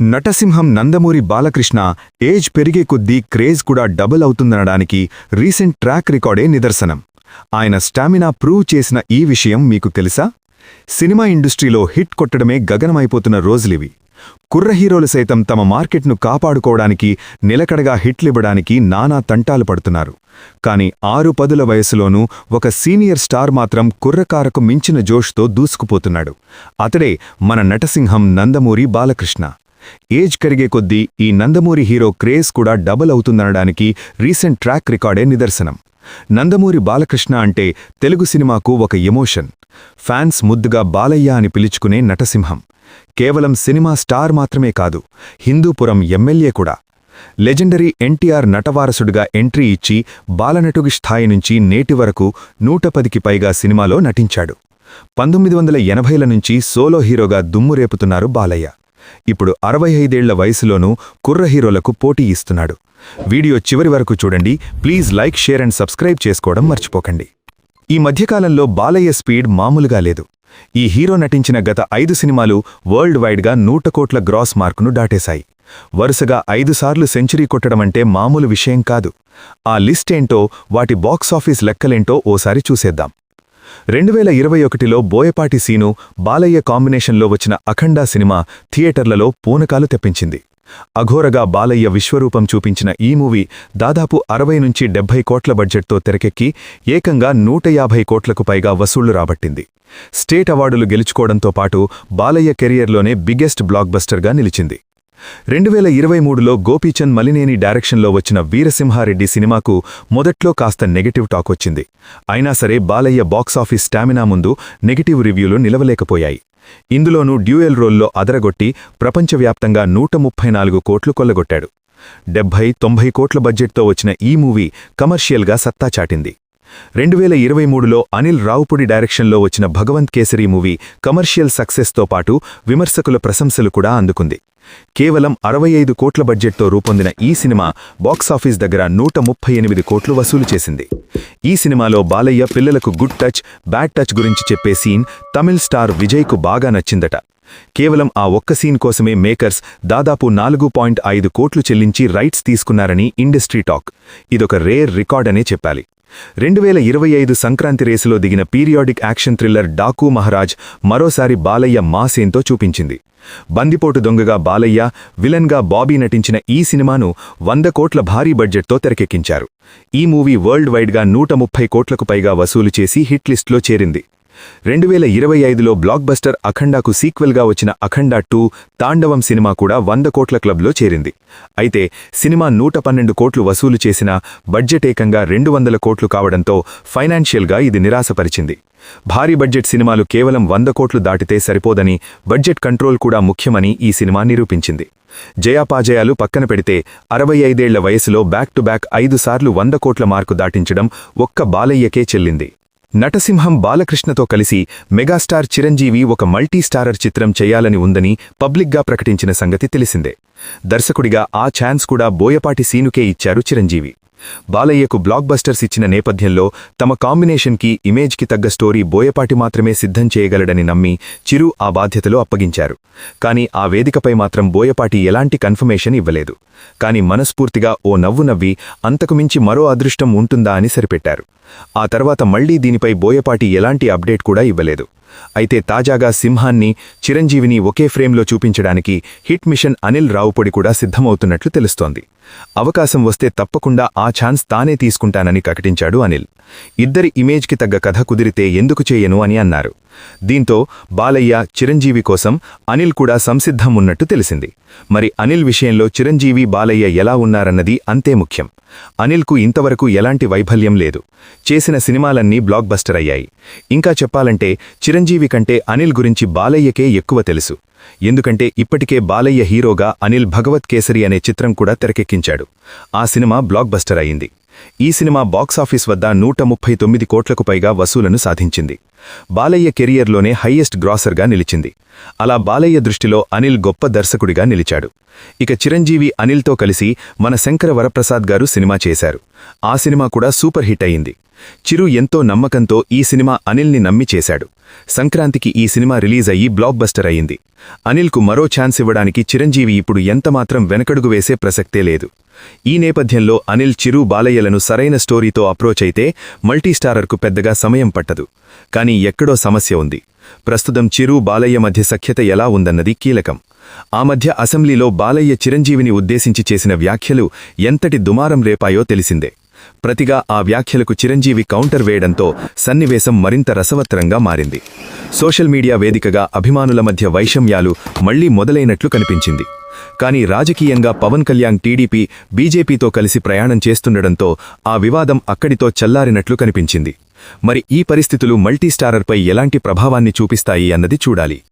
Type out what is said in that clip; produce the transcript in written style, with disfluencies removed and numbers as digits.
నటసింహం Nandamuri Balakrishna age పెరిగే కొద్దీ craze కూడా డబుల్ అవుతుందనడానికి రీసెంట్ ట్రాక్ రికార్డే నిదర్శనం. ఆయన స్టామినా ప్రూవ్ చేసిన ఈ విషయం మీకు తెలుసా? సినిమా ఇండస్ట్రీలో హిట్ కొట్టడమే గగనమైపోతున్న రోజులివి. కుర్ర హీరోలు సైతం తమ మార్కెట్ను కాపాడుకోవడానికి నిలకడగా హిట్లివ్వడానికి నానా తంటాలు పడుతున్నారు. కాని 6-10 వయసులోనూ ఒక సీనియర్ స్టార్ మాత్రం కుర్రకారకు మించిన జోష్తో దూసుకుపోతున్నాడు. అతడే మన నటసింహం నందమూరి బాలకృష్ణ. ఏజ్ కరిగే కొద్దీ ఈ నందమూరి హీరో క్రేజ్ కూడా డబుల్ అవుతుందనడానికి రీసెంట్ ట్రాక్ రికార్డే నిదర్శనం. నందమూరి బాలకృష్ణ అంటే తెలుగు సినిమాకు ఒక ఎమోషన్. ఫ్యాన్స్ ముద్దుగా బాలయ్య అని పిలుచుకునే నటసింహం కేవలం సినిమా స్టార్ మాత్రమే కాదు, హిందూపురం ఎమ్మెల్యే కూడా. లెజెండరీ ఎన్టీఆర్ నటవారసుడిగా ఎంట్రీ ఇచ్చి బాలనటుడి స్థాయి నుంచి నేటి వరకు 110కి పైగా సినిమాలో నటించాడు. 1980ల నుంచి సోలో హీరోగా దుమ్మురేపుతున్నారు బాలయ్య. ఇప్పుడు 65 ఏళ్ల వయసులోనూ కుర్ర హీరోలకు పోటీ ఇస్తున్నాడు. వీడియో చివరి వరకు చూడండి. Please like, share and subscribe చేసుకోవడం మర్చిపోకండి. ఈ మధ్యకాలంలో బాలయ్య స్పీడ్ మామూలుగా లేదు. ఈ హీరో నటించిన గత 5 సినిమాలు వరల్డ్ వైడ్గా 100 కోట్ల గ్రాస్ మార్కును దాటేశాయి. వరుసగా 5 సార్లు సెంచరీ కొట్టడమంటే మామూలు విషయం కాదు. ఆ లిస్ట్ ఏంటో, వాటి బాక్సాఫీస్ లెక్కలేంటో ఓసారి చూసేద్దాం. 2021లో బోయపాటి సీను, బాలయ్య కాంబినేషన్లో వచ్చిన అఖండ సినిమా థియేటర్లలో పూనకాలు తెప్పించింది. అఘోరగా బాలయ్య విశ్వరూపం చూపించిన ఈ మూవీ దాదాపు 60-70 కోట్ల బడ్జెట్తో తెరకెక్కి ఏకంగా 150 కోట్లకు పైగా వసూళ్లు రాబట్టింది. స్టేట్ అవార్డులు గెలుచుకోవడంతో పాటు బాలయ్య కెరియర్లోనే బిగ్గెస్ట్ బ్లాక్ బస్టర్గా నిలిచింది. 2023లో గోపీచంద్ మలినేని డైరెక్షన్లో వచ్చిన వీరసింహారెడ్డి సినిమాకు మొదట్లో కాస్త నెగటివ్ టాక్ వచ్చింది. అయినా సరే బాలయ్య బాక్సాఫీస్ స్టామినా ముందు నెగటివ్ రివ్యూలు నిలవలేకపోయాయి. ఇందులోనూ డ్యూయల్ రోల్లో అదరగొట్టి ప్రపంచవ్యాప్తంగా 134 కోట్లు కొల్లగొట్టాడు. 70-90 కోట్ల బడ్జెట్తో వచ్చిన ఈ మూవీ కమర్షియల్గా సత్తా చాటింది. 2023లో అనిల్ రావుపుడి డైరెక్షన్లో వచ్చిన భగవంత్ కేసరి మూవీ కమర్షియల్ సక్సెస్తో పాటు విమర్శకుల ప్రశంసలు కూడా అందుకుంది. కేవలం 65 కోట్ల బడ్జెట్తో రూపొందిన ఈ సినిమా బాక్సాఫీస్ దగ్గర 138 కోట్లు వసూలు చేసింది. ఈ సినిమాలో బాలయ్య పిల్లలకు గుడ్ టచ్, బ్యాడ్ టచ్ గురించి చెప్పే సీన్ తమిళ్ స్టార్ విజయ్కు బాగా నచ్చిందట. కేవలం ఆ ఒక్క సీన్ కోసమే మేకర్స్ దాదాపు 4.5 కోట్లు చెల్లించి రైట్స్ తీసుకున్నారని ఇండస్ట్రీ టాక్. ఇదొక రేర్ రికార్డ్ అనే చెప్పాలి. 2025 సంక్రాంతి రేసులో దిగిన periodic action thriller Daaku Maharaj మరోసారి బాలయ్య మాసేన్తో చూపించింది. బందిపోటు దొంగగా బాలయ్య, విలన్గా బాబీ నటించిన ఈ సినిమాను 100 కోట్ల భారీ బడ్జెట్తో తెరకెక్కించారు. ఈ మూవీ వరల్డ్ వైడ్గా 130 కోట్లకు పైగా వసూలు చేసి హిట్ లిస్ట్లో చేరింది. 2025లో బ్లాక్ బస్టర్ అఖండాకు సీక్వెల్గా వచ్చిన అఖండ 2 తాండవం సినిమా కూడా 100 కోట్ల క్లబ్లో చేరింది. అయితే సినిమా 112 కోట్లు వసూలు చేసిన బడ్జెట్ ఏకంగా 200 కోట్లు కావడంతో ఫైనాన్షియల్గా ఇది నిరాశపరిచింది. భారీ బడ్జెట్ సినిమాలు కేవలం 100 కోట్లు దాటితే సరిపోదని, బడ్జెట్ కంట్రోల్ కూడా ముఖ్యమని ఈ సినిమా నిరూపించింది. జయాపాజయాలు పక్కన పెడితే 65 ఏళ్ల వయసులో బ్యాక్ టు బ్యాక్ 5 సార్లు 100 కోట్ల మార్కు దాటించడం ఒక్క బాలయ్యకే చెల్లింది. నటసింహం బాలకృష్ణతో కలిసి మెగాస్టార్ చిరంజీవి ఒక మల్టీస్టారర్ చిత్రం చేయాలని ఉందని పబ్లిక్గా ప్రకటించిన సంగతి తెలిసిందే. దర్శకుడిగా ఆ ఛాన్స్ కూడా బోయపాటి సీనుకే ఇచ్చారు చిరంజీవి. బాలయ్యకు బ్లాక్ బస్టర్స్ ఇచ్చిన నేపథ్యంలో తమ కాంబినేషన్కి, ఇమేజ్కి తగ్గ స్టోరీ బోయపాటి మాత్రమే సిద్ధం చేయగలడని నమ్మి చిరు ఆ బాధ్యతలు అప్పగించారు. కానీ ఆ వేదికపై మాత్రం బోయపాటి ఎలాంటి కన్ఫర్మేషన్ ఇవ్వలేదు. కానీ మనస్ఫూర్తిగా ఓ నవ్వు నవ్వి అంతకుమించి మరో అదృష్టం ఉంటుందా అని సరిపెట్టారు. ఆ తర్వాత మళ్లీ దీనిపై బోయపాటి ఎలాంటి అప్డేట్ కూడా ఇవ్వలేదు. అయితే తాజాగా సింహాన్ని, చిరంజీవిని ఒకే ఫ్రేమ్లో చూపించడానికి హిట్ మిషన్ అనిల్ రావుపొడి కూడా సిద్ధమవుతున్నట్లు తెలుస్తోంది. అవకాశం వస్తే తప్పకుండా ఆ ఛాన్స్ తానే తీసుకుంటానని ప్రకటించాడు అనిల్. ఇద్దరి ఇమేజ్కి తగ్గ కథ కుదిరితే ఎందుకు చేయను అని అన్నారు. దీంతో బాలయ్య, చిరంజీవి కోసం అనిల్ కూడా సంసిద్ధం ఉన్నట్టు తెలిసింది. మరి అనిల్ విషయంలో చిరంజీవి, బాలయ్య ఎలా ఉన్నారన్నది అంతే ముఖ్యం. అనిల్కు ఇంతవరకు ఎలాంటి వైఫల్యం లేదు. చేసిన సినిమాలన్నీ బ్లాక్ బస్టర్ అయ్యాయి. ఇంకా చెప్పాలంటే చిరంజీవి కంటే అనిల్ గురించి బాలయ్యకే ఎక్కువ తెలుసు. ఎందుకంటే ఇప్పటికే బాలయ్య హీరోగా అనిల్ భగవత్ కేసరి అనే చిత్రం కూడా తెరకెక్కించాడు. ఆ సినిమా బ్లాక్ బస్టర్ అయింది. ఈ సినిమా బాక్సాఫీస్ వద్ద 139 కోట్లకు పైగా వసూలను సాధించింది. బాలయ్య కెరియర్లోనే హైయెస్ట్ గ్రాసర్గా నిలిచింది. అలా బాలయ్య దృష్టిలో అనిల్ గొప్ప దర్శకుడిగా నిలిచాడు. ఇక చిరంజీవి అనిల్తో కలిసి మన శంకర వరప్రసాద్ గారు సినిమా చేశారు. ఆ సినిమా కూడా సూపర్ హిట్ అయింది. చిరు ఎంతో నమ్మకంతో ఈ సినిమా అనిల్ని నమ్మి చేశాడు. సంక్రాంతికి ఈ సినిమా రిలీజ్ అయ్యి బ్లాక్ బస్టర్ అయింది. అనిల్కు మరో ఛాన్స్ ఇవ్వడానికి చిరంజీవి ఇప్పుడు ఎంతమాత్రం వెనకడుగు వేసే ప్రసక్తే లేదు. ఈ నేపథ్యంలో అనిల్, చిరు, బాలయ్యలను సరైన స్టోరీతో అప్రోచ్ అయితే మల్టీస్టారర్కు పెద్దగా సమయం పట్టదు. కానీ ఎక్కడో సమస్య ఉంది. ప్రస్తుతం చిరు, బాలయ్య మధ్య సఖ్యత ఎలా ఉందన్నది కీలకం. ఆ మధ్య అసెంబ్లీలో బాలయ్య చిరంజీవిని ఉద్దేశించి చేసిన వ్యాఖ్యలు ఎంతటి దుమారం రేపాయో తెలిసిందే. ప్రతిగా ఆ వ్యాఖ్యలకు చిరంజీవి కౌంటర్ వేయడంతో సన్నివేశం మరింత రసవత్తరంగా మారింది. సోషల్ మీడియా వేదికగా అభిమానుల మధ్య వైషమ్యాలు మళ్లీ మొదలైనట్లు కనిపించింది. కానీ రాజకీయంగా పవన్ కళ్యాణ్ టీడీపీ, బీజేపీతో కలిసి ప్రయాణం చేస్తుండడంతో ఆ వివాదం అక్కడితో చల్లారినట్లు కనిపించింది. మరి ఈ పరిస్థితులు మల్టీస్టారర్పై ఎలాంటి ప్రభావాన్ని చూపిస్తాయి అన్నది చూడాలి.